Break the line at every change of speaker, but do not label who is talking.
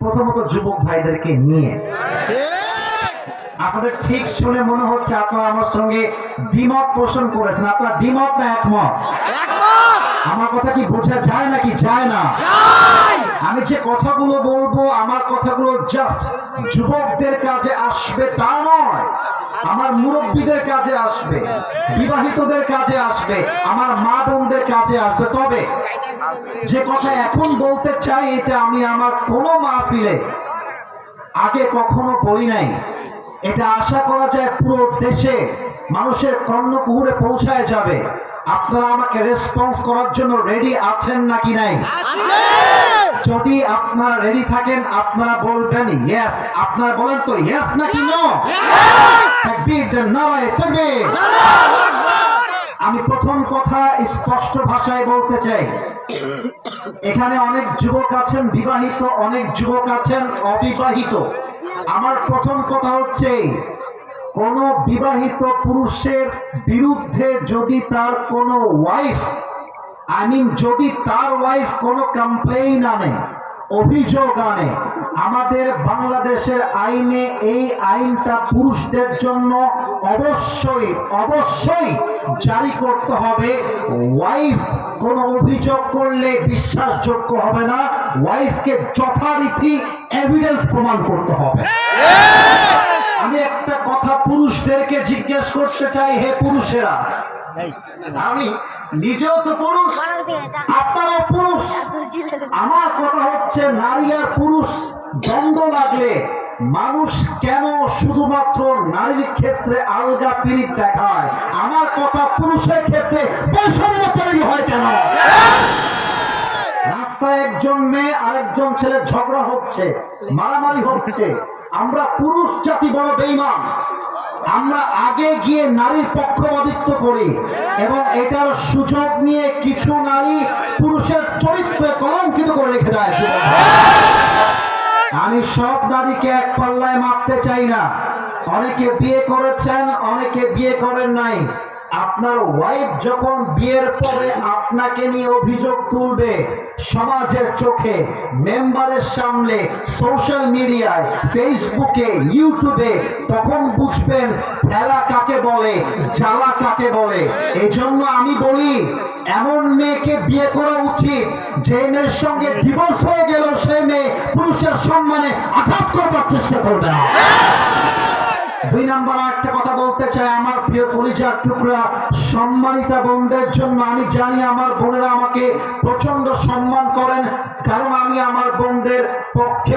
প্রথমত যুবক ভাইদেরকে নিয়ে। আপনাদের ঠিক শুনে মনে হচ্ছে আপনারা আমার সঙ্গে দ্বিমত পোষণ করেছেন। আপনারা দ্বিমত না একমত? আমার কথা কি বোঝা যায় নাকি যায় না? আমি যে কথাগুলো বলবো আমার কথাগুলো জাস্ট যুবকদের কাজে আসবে তা নয়, আমার মুরব্বীদের কাজে আসবে, বিবাহিতদের কাজে আসবে, আমার মা বোনদের কাজে আসবে। তবে যে কথা এখন বলতে চাই এটা আমি আমার কোনো মাহফিলে আগে কখনো বলি নাই। এটা আশা করা যায় পুরো দেশে মানুষের কর্ণকুহরে পৌঁছায় যাবে। আপনারা আমাকে রেসপন্স করার জন্য রেডি আছেন নাকি নাই? যদি আপনারা রেডি থাকেন আপনারা বলবেন ইয়েস। আপনারা বলেন তো ইয়েস নাকি নো? তাকবীর দেন, নারায়ে তাকবীর। আমি প্রথম কথা স্পষ্ট ভাষায় বলতে চাই, এখানে অনেক যুবক আছেন বিবাহিত, অনেক যুবক আছেন অবিবাহিত। আমার প্রথম কথা হচ্ছে কোন বিবাহিত পুরুষের বিরুদ্ধে যদি তার কোনো ওয়াইফ যদি তার ওয়াইফ কোনো কমপ্লেইন আনে, অভিযোগ আনে, আমাদের বাংলাদেশের আইনে এই আইনটা পুরুষদের জন্য অবশ্যই অবশ্যই জারি করতে হবে। ওয়াইফ কোন অভিযোগ করলে বিশ্বাসযোগ্য হবে না, ওয়াইফকে যথারীতি এভিডেন্স প্রমাণ করতে হবে। আমি একটা কথা পুরুষদেরকে জিজ্ঞেস করতে চাই, হে পুরুষেরা, আমি নিজেও তো পুরুষ, আপনারাও পুরুষ। আমার কথা হচ্ছে নারী আর পুরুষ দ্বন্দ্ব লাগলে মানুষ কেন শুধুমাত্র নারীর ক্ষেত্রে আলগা পীড়িত দেখায়? আমার কথা পুরুষের ক্ষেত্রে বৈষম্য তৈরি হয় কেন? রাস্তায় একজন মেয়ে আরেকজন ছেলে ঝগড়া হচ্ছে, মারামারি হচ্ছে, আমরা পুরুষ জাতি বড় বেঈমান। আমরা আগে গিয়ে নারীর পক্ষপাতিত্ব করি এবং এটার সুযোগ নিয়ে কিছু নারী পুরুষের চরিত্রে কলঙ্কিত করে রেখে দেয়। আমি সব নারীকে এক পাল্লায় মাপতে চাই না। অনেকে বিয়ে করেছেন, অনেকে বিয়ে করেন নাই। আপনার ওয়াইফ যখন বিয়ের পরে আপনাকে নিয়ে অভিযোগ তুলবে সমাজের চোখে, মেম্বারের সামনে, সোশ্যাল মিডিয়ায়, ফেসবুকে, ইউটিউবে, তখন বুঝবেন ঠেলা কাকে বলে, জ্বালা কাকে বলে। এই জন্য আমি বলি এমন মেয়েকে বিয়ে করা উচিত যে মেয়ের সঙ্গে ডিভোর্স হয়ে গেল সে মেয়ে পুরুষের সম্মানে আঘাত করবার চেষ্টা করবে না। দুই নাম্বার একটা কথা বলতে চাই আমার প্রিয় কলিজার টুকরা সম্মানিতা বোনদের জন্য। আমি জানি আমার বোনেরা আমাকে প্রচন্ড সম্মান করেন, কারণ আমি আমার বোনদের পক্ষে